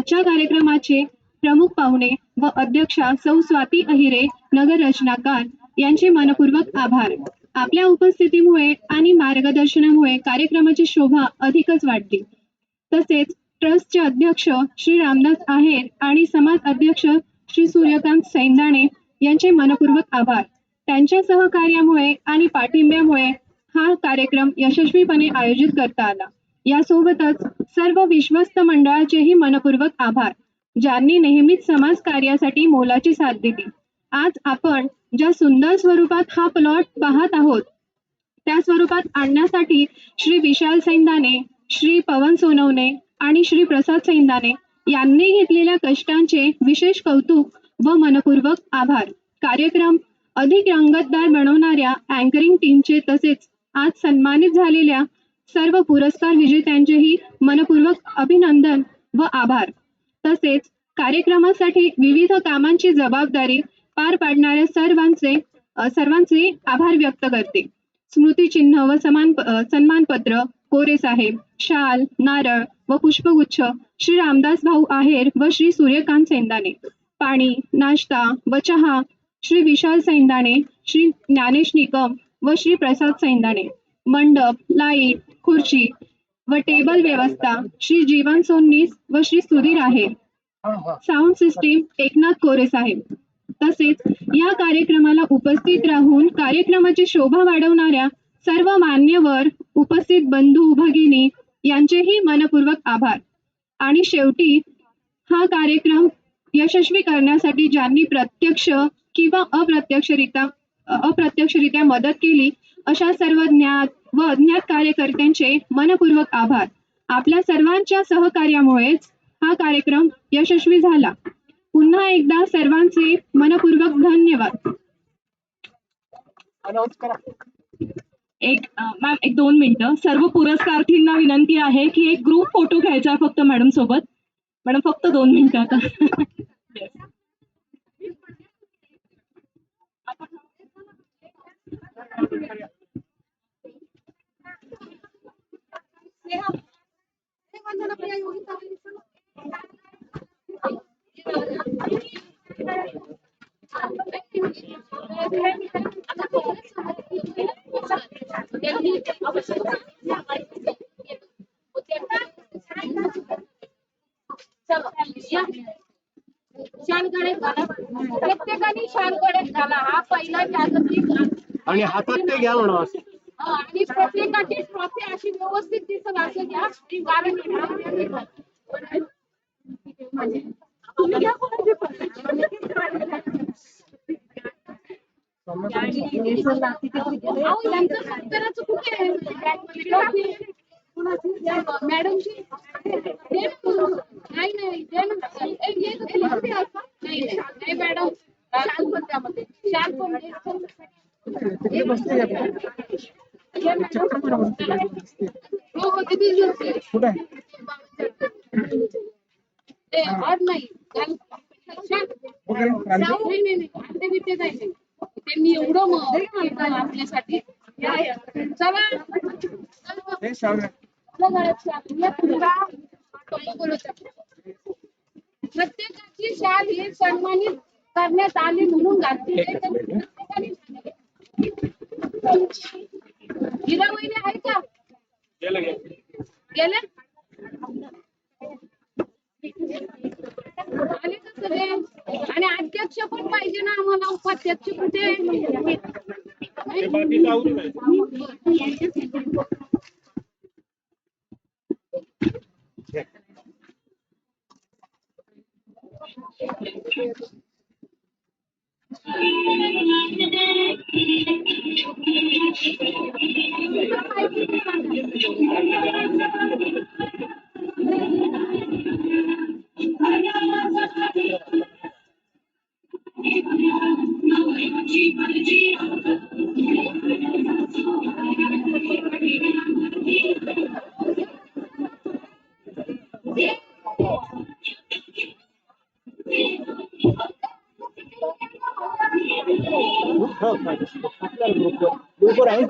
आजच्या कार्यक्रमाचे प्रमुख पाहुणे व अध्यक्षा सौ स्वाती अहिरे, नगर रचनाकार यांचे मनपूर्वक आभार. आपल्या उपस्थितीमुळे आणि मार्गदर्शनामुळे कार्यक्रमाची शोभा अधिकच वाढली. तसेच ट्रस्टचे अध्यक्ष श्री रामदास आहेर आणि समाज अध्यक्ष श्री सूर्यकांत सैंदाणे यांचे मनपूर्वक आभार. त्यांच्या सहकार्यामुळे आणि पाठिंब्यामुळे हा कार्यक्रम यशस्वीपणे आयोजित करता आला. यासोबतच सर्व विश्वस्त मंडळाचेही मनपूर्वक आभार, ज्यांनी नेहमीच समाज कार्यासाठी मोलाची साथ दिली. आज आपण ज्या सुंदर स्वरूपात हा प्लॉट पाहत आहोत त्या स्वरूपात आणण्यासाठी श्री विशाल सैंदाणे, श्री पवन सोनवणे आणि श्री प्रसाद सैंदाणे यांनी घेतलेल्या कष्टांचे विशेष कौतुक व मनपूर्वक आभार. कार्यक्रम अधिक रंगतदार बनवणाऱ्या अँकरिंग टीमचे तसेच आज सन्मानित झालेल्या सर्व पुरस्कार विजेत्यांचेही मनपूर्वक अभिनंदन व आभार. तसेच कार्यक्रमासाठी विविध कामांची जबाबदारी पार पाडणाऱ्या सर्वांचे आभार व्यक्त करते. स्मृतिचिन्ह व सन्मानपत्र, कोरे साहेब, शाल, नारळ व पुष्पगुच्छ श्री रामदास भाऊ आहेर व श्री सूर्यकांत सैंदाणे. पाणी, नाश्ता व चहा श्री विशाल सैंदाणे, श्री ज्ञानेश निकम व श्री प्रसाद सैंदाणे. मंडप, लाईट, खुर्ची व टेबल व्यवस्था श्री जीवन सोन्नीस व श्री सुधीर आहेर. साऊंड सिस्टीम एकनाथ कोरे साहेब. तसेच या कार्यक्रमाला उपस्थित राहून कार्यक्रमाची शोभा वाढवणाऱ्या सर्व मान्यवर, उपस्थित बंधू भगिनी यांचेही मनपूर्वक आभार. आणि शेवटी हा कार्यक्रम यशस्वी करण्यासाठी ज्यांनी प्रत्यक्ष किंवा अप्रत्यक्षरित्या मदत केली अशा सर्व ज्ञात व अज्ञात कार्यकर्त्यांचे मनपूर्वक आभार. आपल्या सर्वांच्या सहकार्यामुळेच हा कार्यक्रम यशस्वी झाला. पुन्हा एकदा सर्वांचे मनपूर्वक धन्यवाद. मॅम एक 2 मिनिटं. सर्व पुरस्कारार्थींना विनंती आहे की एक ग्रुप फोटो घ्यायचा आहे फक्त मॅडम सोबत. मॅडम फक्त 2 मिनिटं आता. प्रत्येकाने शाल गडद घाला. हा पहिला जागतिक आणि हातात ते घ्या म्हणा. आणि प्रत्येकाची ट्रॉफी अशी व्यवस्थित दिसत असं घ्या. कारण तुम्ही घ्या कोणाची पण. यांचं सत्काराचं कुठे आहे मॅडमची? नाही नाही नाही मॅडम, शाल पण त्यामध्ये. शाल पण हो हो ते कुठे नाही अर्धे बिटे जायचे त्यांनी एवढं आपल्यासाठी. चला प्रत्येकाची शाल ही सन्मानित करण्यात आली म्हणून घातली. हिरा वहिनी आहे का? गेले आले का सगळे? आणि अध्यक्ष पण पाहिजे ना आम्हाला. उपाध्यक्ष कुठे? ग्रुपवर आहे.